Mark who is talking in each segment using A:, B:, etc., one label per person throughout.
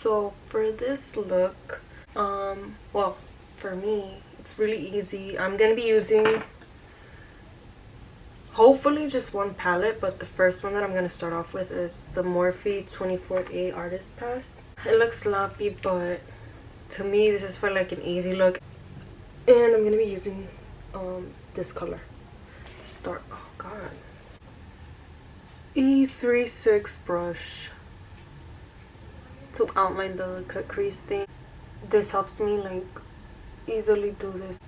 A: So for this look, well, for me, it's really easy. I'm gonna be using hopefully just one palette, but the first one that I'm gonna start off with is the Morphe 24A Artist Pass. It looks sloppy, but to me this is for like an easy look, and I'm gonna be using this color to start. Oh god, 𝓕𝓪𝓬𝓮 brush to outline the cut crease thing. This helps me like easily do this.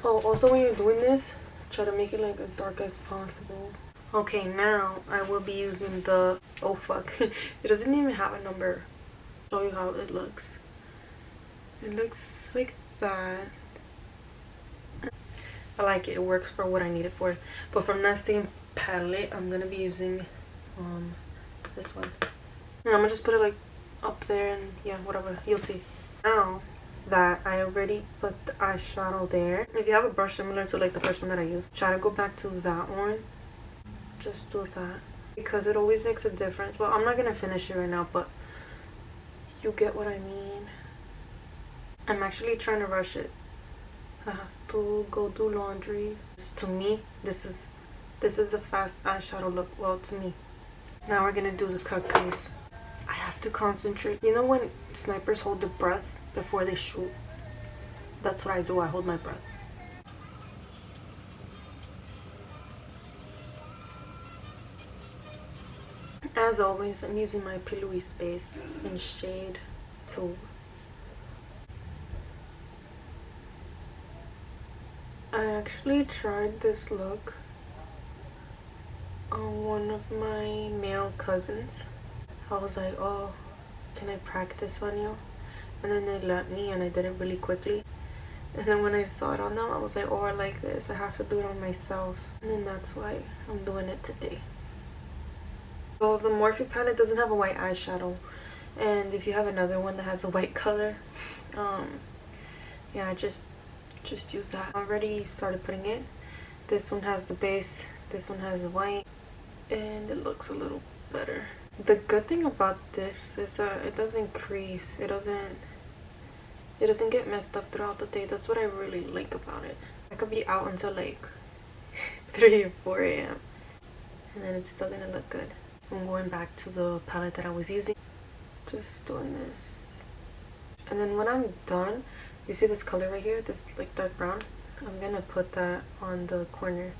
A: Oh, also when you're doing this, try to make it like as dark as possible. Okay, now I will be using the, oh fuck, it doesn't even have a number. I'll show you how it looks. It looks like that. I like it. It works for what I need it for. But from that same palette, I'm gonna be using this one. And I'm gonna just put it like up there, and yeah, whatever, you'll see. Now that I already put the eyeshadow there, if you have a brush similar to like the first one that I used, try to go back to that one. Just do that because it always makes a difference. Well, I'm not gonna finish it right now, but you get what I mean. I'm actually trying to rush it. I have to go do laundry. To me, this is a fast eyeshadow look. Well, to me. Now we're gonna do the cut crease. I have to concentrate. You know when snipers hold their breath before they shoot? That's what I do. I hold my breath. As always, I'm using my P. Louise base in shade 2. I actually tried this look on one of my male cousins. I was like, oh, can I practice on you? And then they let me, and I did it really quickly. And then when I saw it on them, I was like, oh, I like this. I have to do it on myself. And then that's why I'm doing it today. So the Morphe palette doesn't have a white eyeshadow. And if you have another one that has a white color, yeah, just use that. I already started putting it. This one has the base, this one has the white, and it looks a little better. The good thing about this is it doesn't crease. It doesn't get messed up throughout the day. That's what I really like about it. I could be out until like 3 or 4 a.m. and then it's still gonna look good. I'm going back to the palette that I was using. Just doing this. And then when I'm done, you see this color right here, this like dark brown? I'm gonna put that on the corner.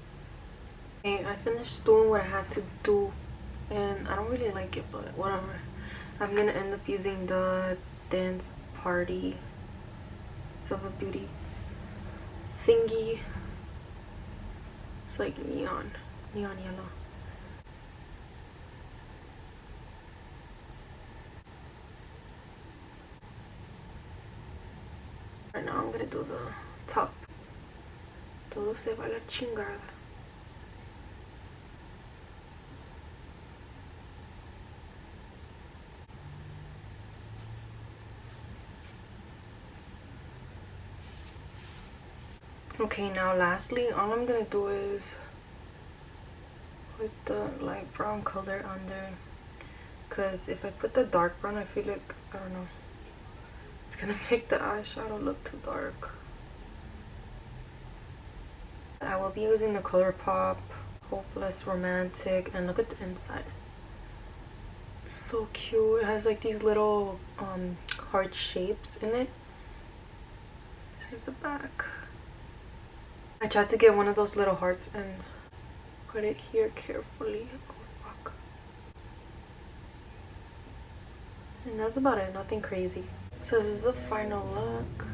A: Okay, I finished doing what I had to do, and I don't really like it, but whatever. I'm gonna end up using the Dance Party Silver Beauty thingy. It's like neon yellow. Right now I'm gonna do the top. Todo se va a la chingada. Okay, now lastly, all I'm gonna do is with the light brown color on there, because if I put the dark brown, I feel like, I don't know, it's gonna make the eyeshadow look too dark. I will be using the ColourPop Hopeless Romantic, and look at the inside. It's so cute. It has like these little heart shapes in it. This is the back. I tried to get one of those little hearts and put it here carefully. Oh fuck. And that's about it, nothing crazy. So this is the final look.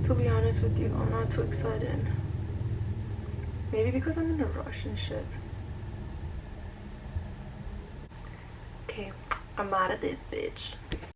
A: To be honest with you, I'm not too excited. Maybe because I'm in a rush and shit. Okay, I'm out of this bitch.